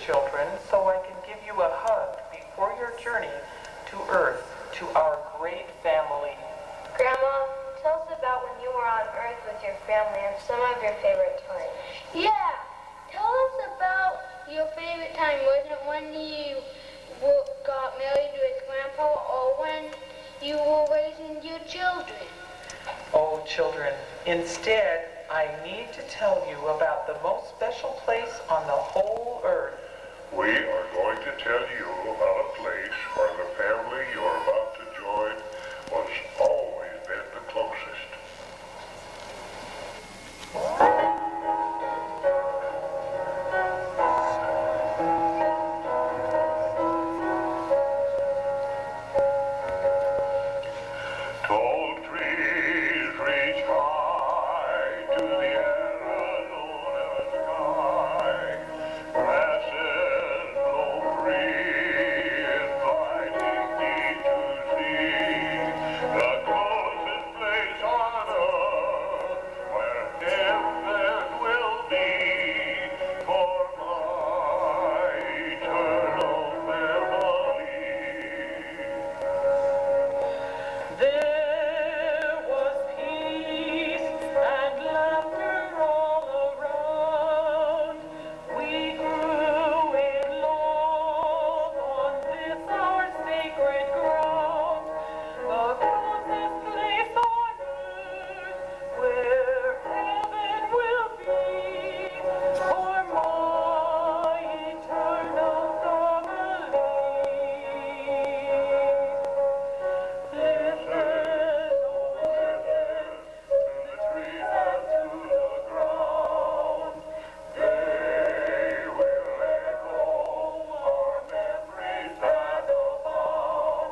Children, so I can give you a hug before your journey to Earth, to our great family. Grandma, tell us about when you were on Earth with your family and some of your favorite times. Yeah, tell us about your favorite time. Was it when you got married with Grandpa or when you were raising your children? Oh, children, instead, I need to tell you about the most special place on the whole Earth. We are going to tell you about a place where the family you're about to join was always been the closest. Tall trees reach high to the Arizona sky. Grasses blow free, inviting me to see the closest place on earth where heaven will be for my eternal family. There was peace and laughter all around. We grew in love on this our sacred ground. The closest place on earth where heaven will be for my eternal family. Listen, oh listen, to the trees and to the ground. They will echo our memories that abound.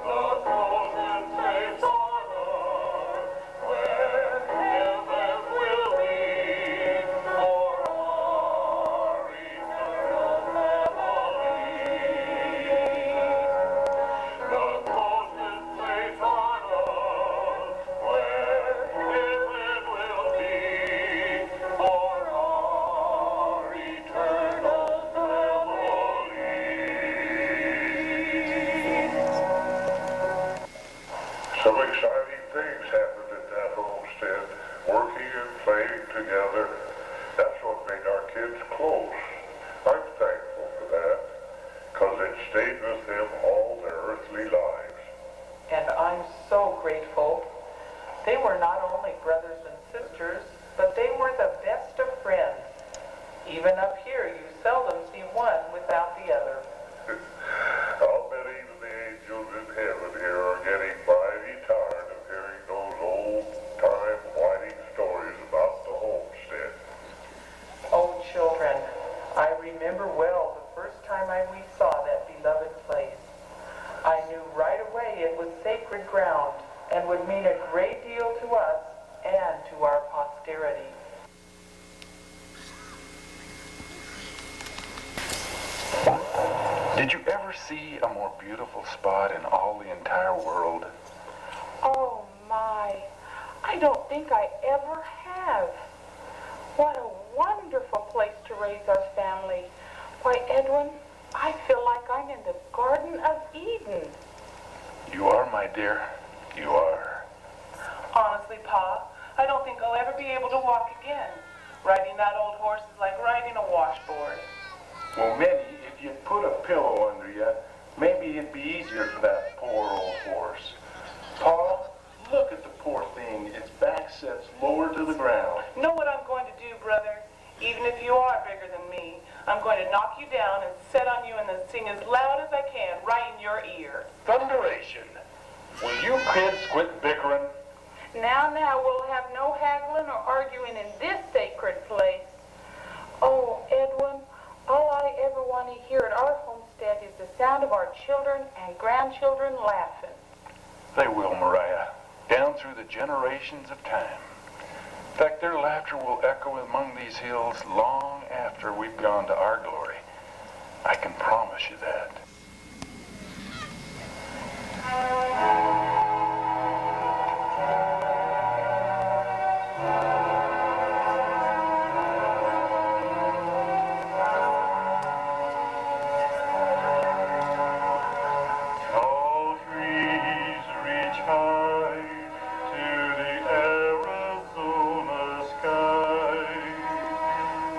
The closest place on earth where heaven will be for our eternal family. The closest place on earth where heaven will be for our eternal family. Some exciting things happened at that homestead. Working and playing together, that's what made our kids close. I'm thankful for that, because it stayed with them all their earthly lives. And I'm so grateful. They were not only brothers and sisters, but they were the best of friends. Even up here, you seldom see one without the other. I'll bet even the angels in heaven here are getting mighty tired of hearing those old-time whining stories about the homestead. Oh, children, I remember well the first time we saw that beloved place. I knew right away it was sacred ground and would mean a great deal to us and to our posterity. Did you ever see a more beautiful spot in all the entire world? Oh my, I don't think I ever have. What a wonderful place to raise our family. Why, Edwin, I feel like I'm in the Garden of Eden. You are, my dear. You are. Honestly, Pa, I don't think I'll ever be able to walk again. Riding that old horse is like riding a washboard. Well, Minnie, if you'd put a pillow under you, maybe it'd be easier for that poor old horse. Pa, look at the poor thing. Its back sets lower to the ground. Know what I'm going to do, brother? Even if you are bigger than me, I'm going to knock you down and sit on you and then sing as loud as I can right in your ear. Thunderation! Will you kids quit bickering? Now, we'll have no haggling or arguing in this sacred place. Oh, Edwin, all I ever want to hear at our homestead is the sound of our children and grandchildren laughing. They will, Mariah, down through the generations of time. In fact, their laughter will echo among these hills long after we've gone to our glory. I can promise you that. Tall trees reach high to the Arizona sky.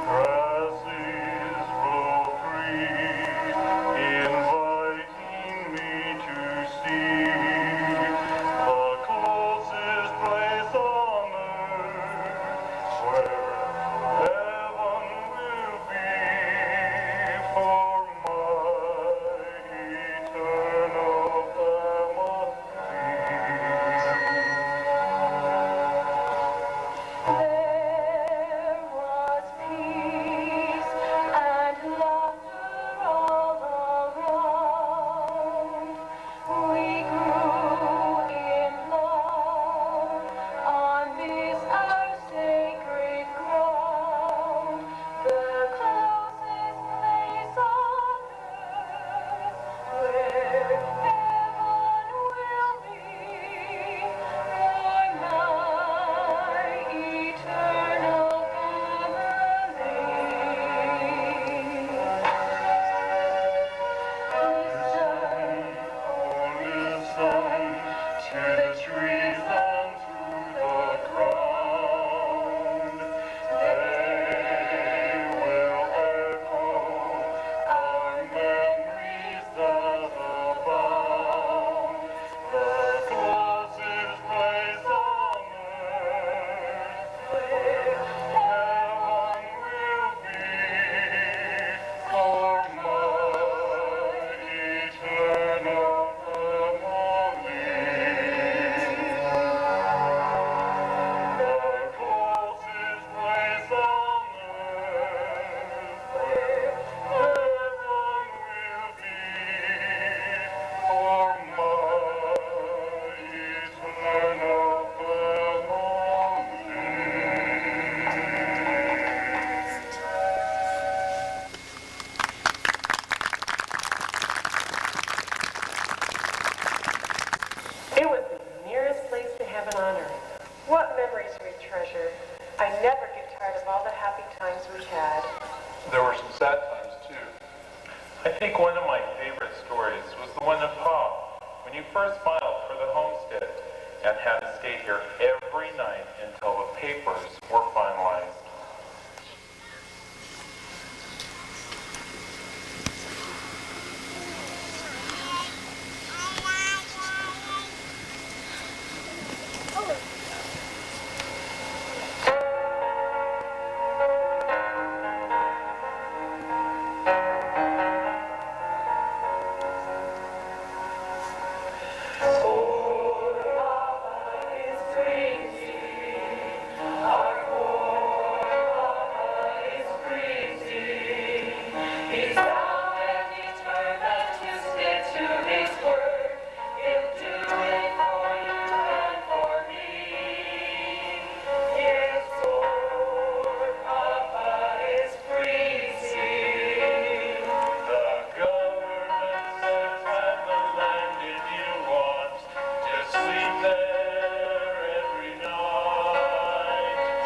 Grasses blow free, inviting me to see the closest place on earth where heaven will be for my eternal family. There was peace and laughter all around. We grew in love on this our sacred ground, the closest place on earth where heaven will be for my eternal Listen to the trees and to the ground. They will echo our memories that abound. The closest place on earth where heaven will be for my eternal family. The closest place on earth where heaven will be for my eternal family. It was the nearest place to heaven on earth. What memories we treasure. I never get tired of all the happy times we had. There were some sad times too. I think one of my favorite stories was the one of Pa, when you first filed for the homestead and had to stay here every night until the papers were finalized.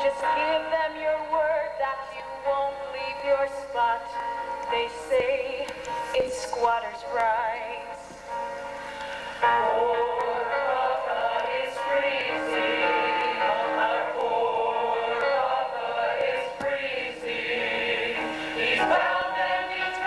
Just give them your word that you won't leave your spot. They say it's squatters' rights. Poor Papa is freezing. Our poor Papa is freezing. He's bound and determined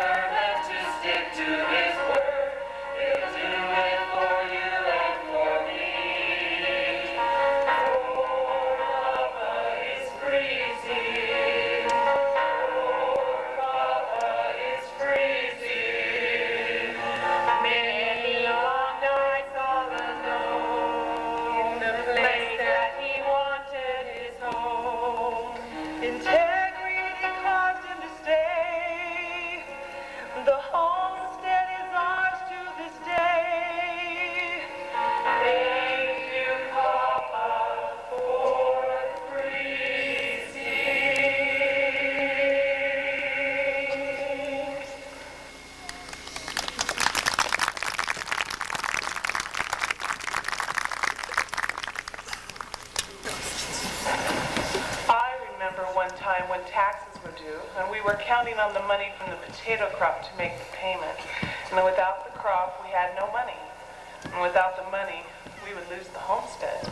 time when taxes were due, and we were counting on the money from the potato crop to make the payment. And without the crop, we had no money. And without the money, we would lose the homestead.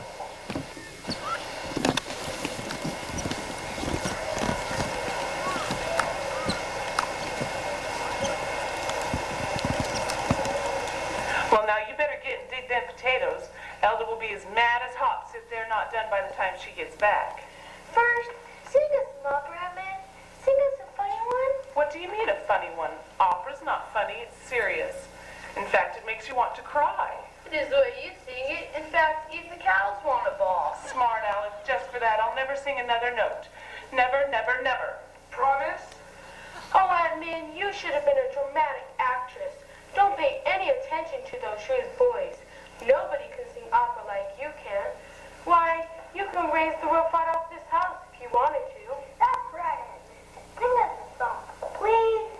Well, now you better get and dig them potatoes. Elda will be as mad as hops if they're not done by the time she gets back. First, sing a small rabbit. Sing us a funny one. What do you mean a funny one? Opera's not funny, it's serious. In fact, it makes you want to cry. It is the way you sing it. In fact, even the cows want a ball. Smart, Alex. Just for that, I'll never sing another note. Never, never, never. Promise? Oh, Aunt Min, you should have been a dramatic actress. Don't pay any attention to those shrewd boys. Nobody can sing opera like you can. Why, you can raise the roof right off this house if you wanted to. That's right. Sing us a song, please.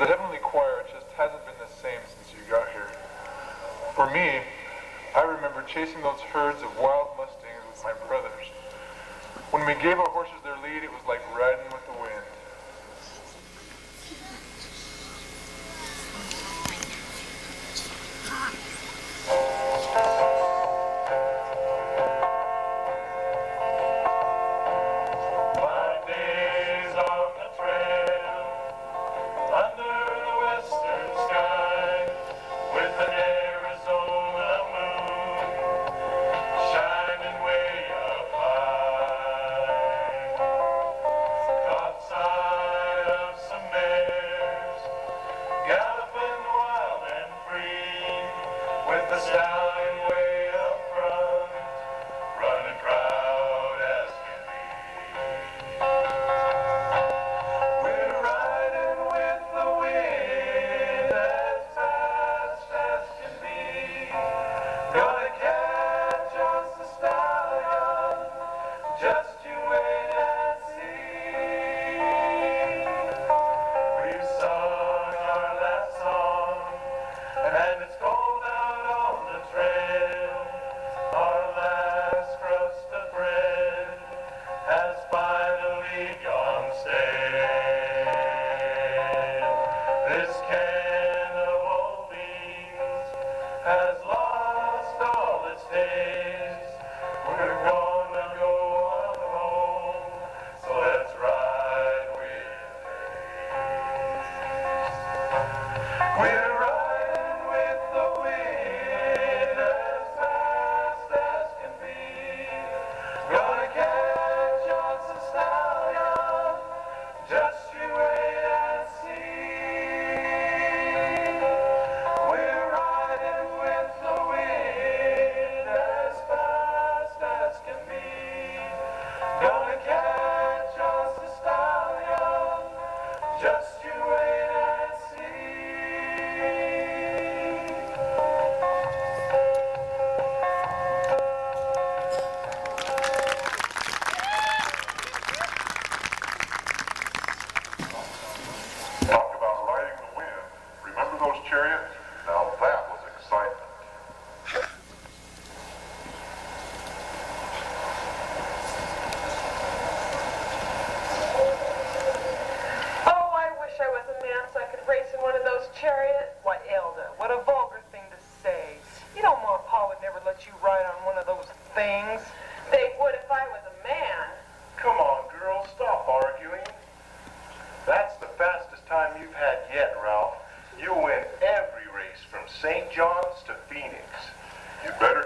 The Heavenly Choir just hasn't been the same since you got here. For me, I remember chasing those herds of wild mustangs with my brothers. When we gave our horses their lead, it was like riding with the wind.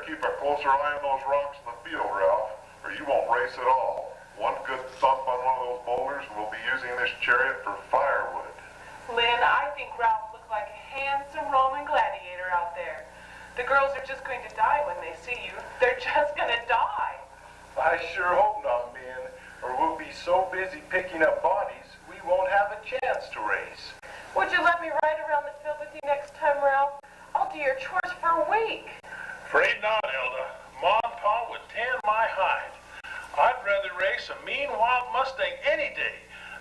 keep a closer eye on those rocks in the field, Ralph, or you won't race at all. One good thump on one of those boulders, and we'll be using this chariot for firewood. Lynn, I think Ralph looked like a handsome Roman gladiator out there. The girls are just going to die when they see you. They're just going to die. I sure hope not, Min, or we'll be so busy picking up bodies, we won't have a chance to race. Would you let me ride around the field with you next time, Ralph? I'll do your chores for a week. Afraid not, Elda. Ma and Pa would tan my hide. I'd rather race a mean wild Mustang any day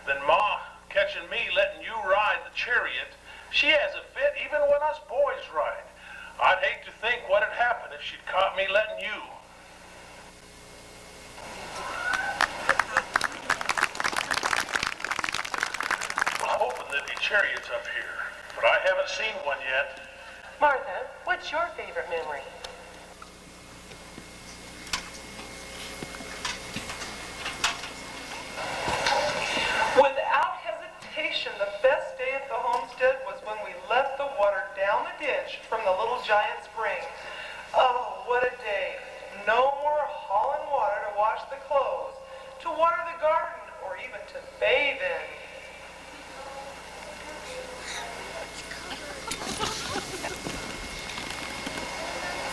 than Ma catching me letting you ride the chariot. She has a fit even when us boys ride. I'd hate to think what'd happen if she'd caught me letting you. I'm hoping there'd be chariots up here, but I haven't seen one yet. Martha, what's your favorite memory? Without hesitation, the best day at the homestead was when we left the water down the ditch from the Little Giant Spring. Oh, what a day. No more hauling water to wash the clothes, to water the garden, or even to bathe in.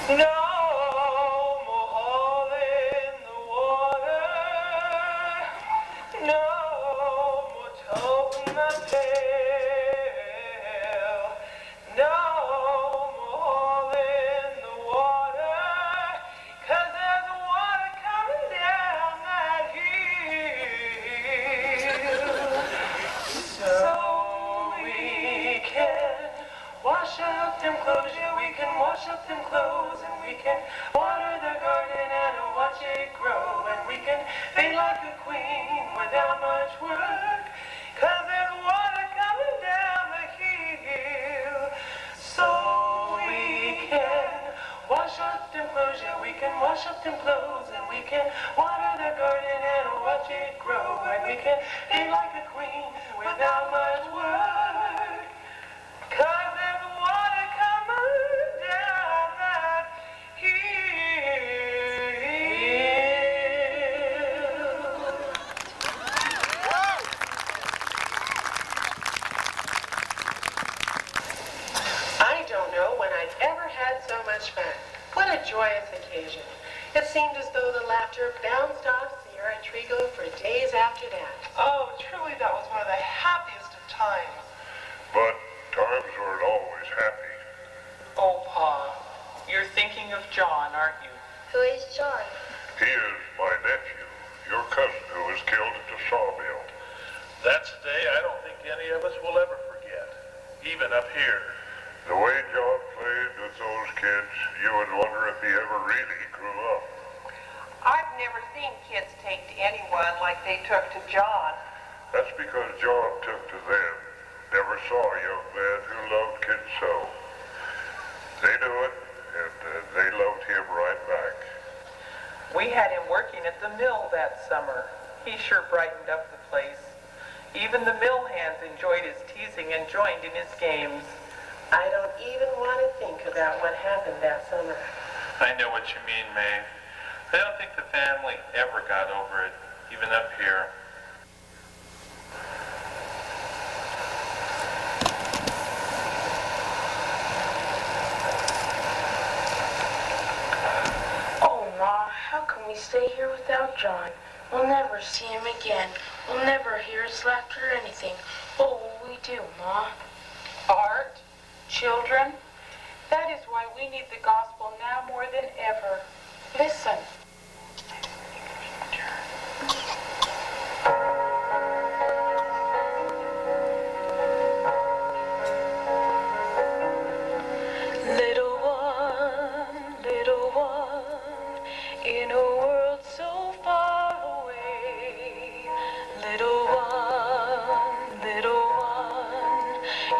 No more hauling the water. No more toting the pail. No more hauling the water. 'Cause there's water coming down that hill. So we can wash up them clothes, yeah, we can wash up them clothes, and we can water the garden and watch it grow, and we can be like a queen without much work, 'cause there's water coming down the hill. So we can wash up them clothes, yeah, we can wash up them clothes, and we can water the garden and watch it grow, and we can be like a queen without much work. 'Cause there's water coming down that hill. I don't know when I've ever had so much fun. What a joyous occasion. It seemed as though the laughter bounced off Sierra and Trigo for days after that. Oh, truly that was one of the happiest of times. But times aren't always happy. Oh, Pa, you're thinking of John, aren't you? Who is John? He is my nephew, your cousin who was killed at the sawmill. That's a day I don't think any of us will ever forget, even up here. The way John played with those kids, you would wonder if he ever really grew up. I've never seen kids take to anyone like they took to John. That's because John took to them. Never saw a young man who loved kids so. They knew it, and they loved him right back. We had him working at the mill that summer. He sure brightened up the place. Even the mill hands enjoyed his teasing and joined in his games. I don't even want to think about what happened that summer. I know what you mean, Maeve. I don't think the family ever got over it, even up here. Oh, Ma, how can we stay here without John? We'll never see him again. We'll never hear his laughter or anything. What will we do, Ma? Art, children, that is why we need the gospel now more than ever. Listen. Little one, in a world so far away. Little one,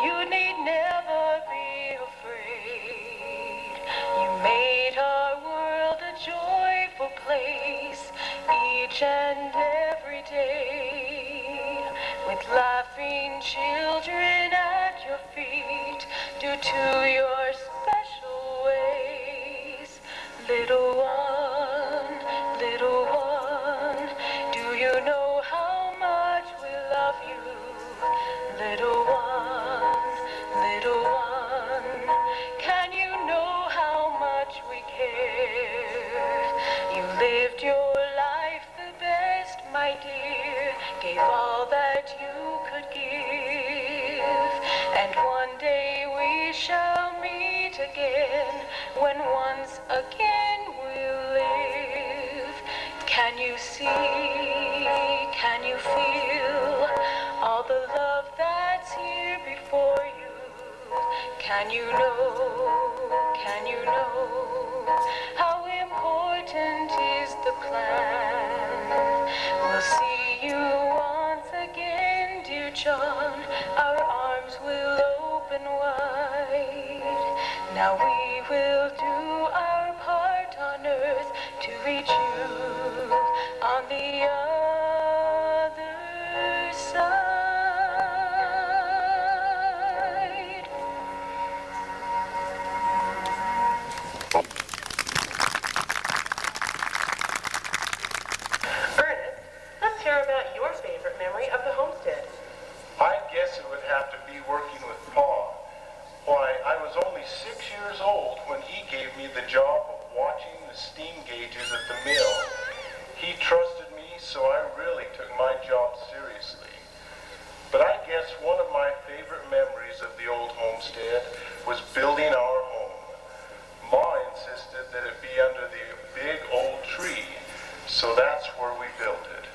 you need never be afraid. You made our world a joyful place each and every day. With laughing children at your feet, due to your special ways. Little little one, do you know how much we love you? Little one, can you know how much we care? You lived your life the best, my dear, gave all that you could give, and one day we shall meet again, when once again we'll live. Can you see, can you feel all the love that's here before you? Can you know how important is the plan? We'll see you once again, dear John, our arms will open wide. Now we will do our part on earth to reach you on the other side. Ernest, let's hear about your favorite memory of the homestead. I guess it would have to be working with Pa. Why, I was only 6 years old when he gave me the job of watching the steam gauges at the mill. He trusted me, so I really took my job seriously. But I guess one of my favorite memories of the old homestead was building our home. Ma insisted that it be under the big old tree, so that's where we built it.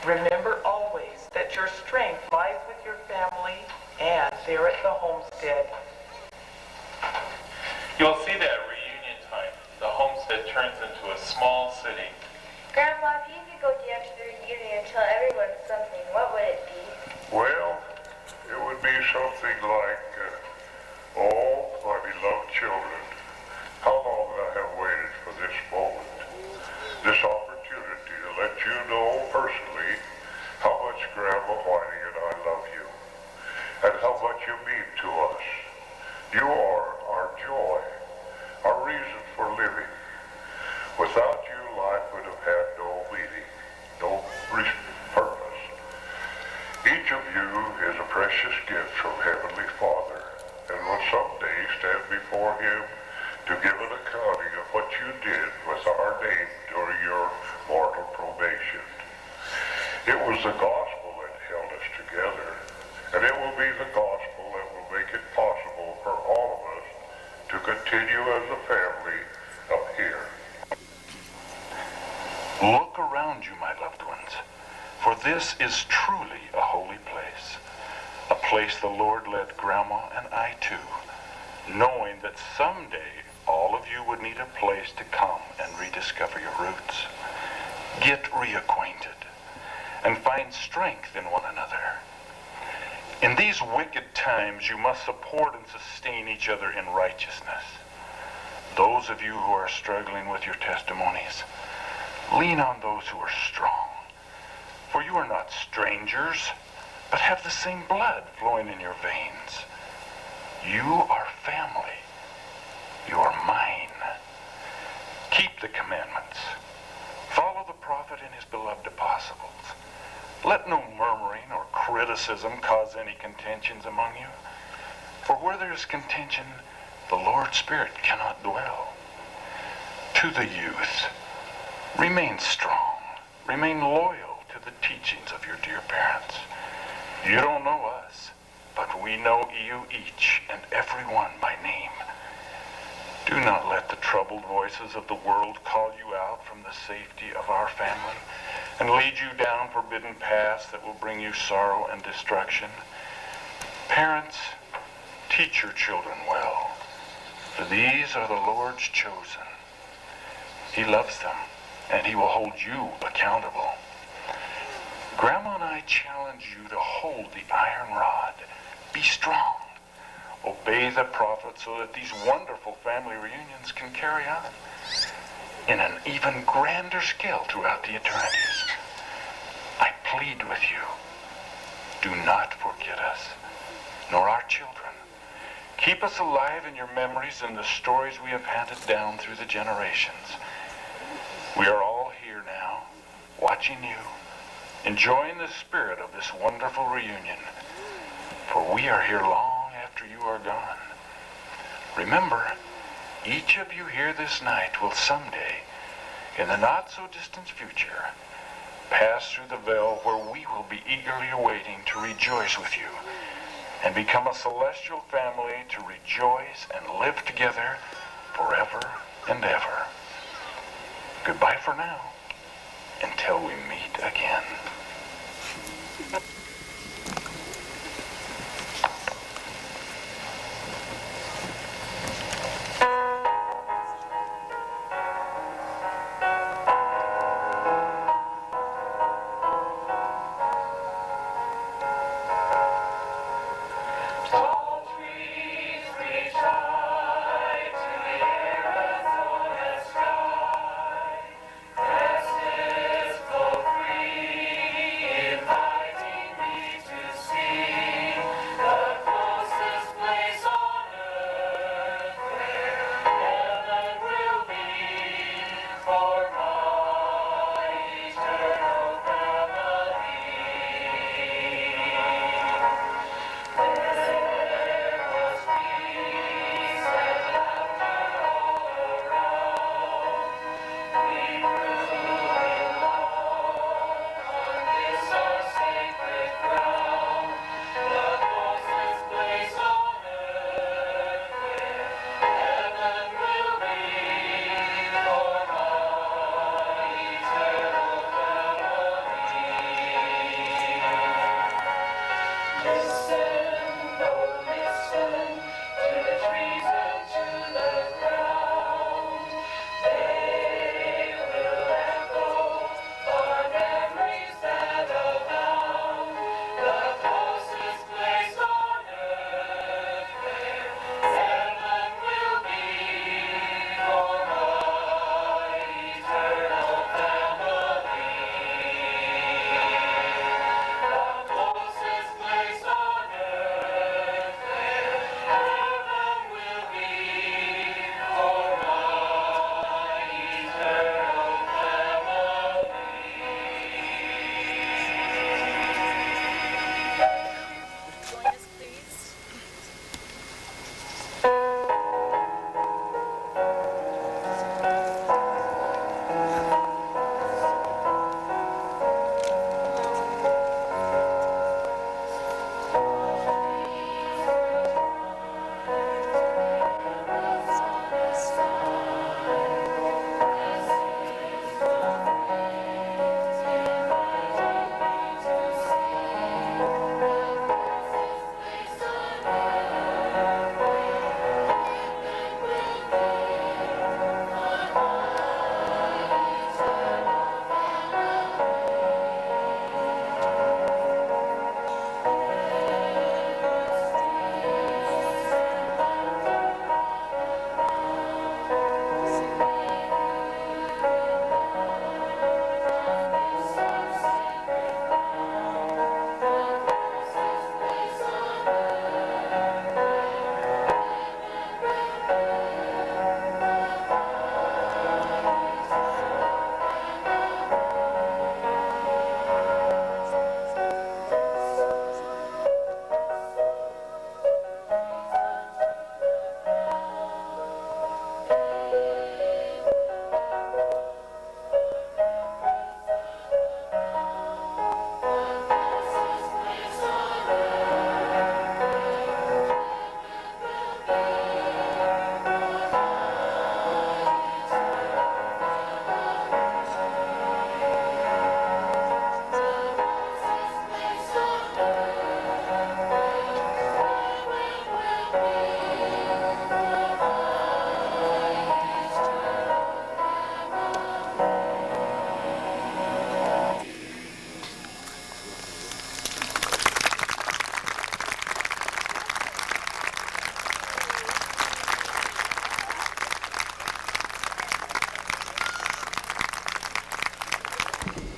Remember always that your strength lies with your family and there at the homestead. You'll see that at reunion time. The homestead turns into a small city. Grandpa, if you could go down to the reunion and tell everyone something, what would it be? Well, it would be something like, oh, my beloved children, how long I have waited for this moment, this opportunity to let you know personally how much Grandma Whiting and I love you, and how much you mean to us. You are our joy, our reason for living. Without you, life would have had no meaning, no purpose. Each of you is a precious gift from Heavenly Father, and will someday stand before Him to give an accounting of what you did with our name during your mortal probation. It was the gospel that held us And it will be the gospel that will make it possible for all of us to continue as a family up here. Look around you, my loved ones, for this is truly a holy place, a place the Lord led Grandma and I to, knowing that someday all of you would need a place to come and rediscover your roots, get reacquainted, and find strength in one another. In these wicked times, you must support and sustain each other in righteousness. Those of you who are struggling with your testimonies, lean on those who are strong. For you are not strangers, but have the same blood flowing in your veins. You are family. You are mine. Keep the commandments. Follow the prophet and his beloved apostles. Let no murmuring or criticism cause any contentions among you. For where there is contention, the Lord's Spirit cannot dwell. To the youth, remain strong. Remain loyal to the teachings of your dear parents. You don't know us, but we know you each and every one by name. Do not let the troubled voices of the world call you out from the safety of our family and lead you down forbidden paths that will bring you sorrow and destruction. Parents, teach your children well, for these are the Lord's chosen. He loves them, and he will hold you accountable. Grandma and I challenge you to hold the iron rod. Be strong. Obey the prophet so that these wonderful family reunions can carry on in an even grander scale throughout the eternities. I plead with you, do not forget us, nor our children. Keep us alive in your memories and the stories we have handed down through the generations. We are all here now, watching you, enjoying the spirit of this wonderful reunion, for we are here long after you are gone. Remember, each of you here this night will someday, in the not-so-distant future, pass through the veil where we will be eagerly awaiting to rejoice with you and become a celestial family to rejoice and live together forever and ever. Goodbye for now, until we meet again. Free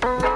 Thank you.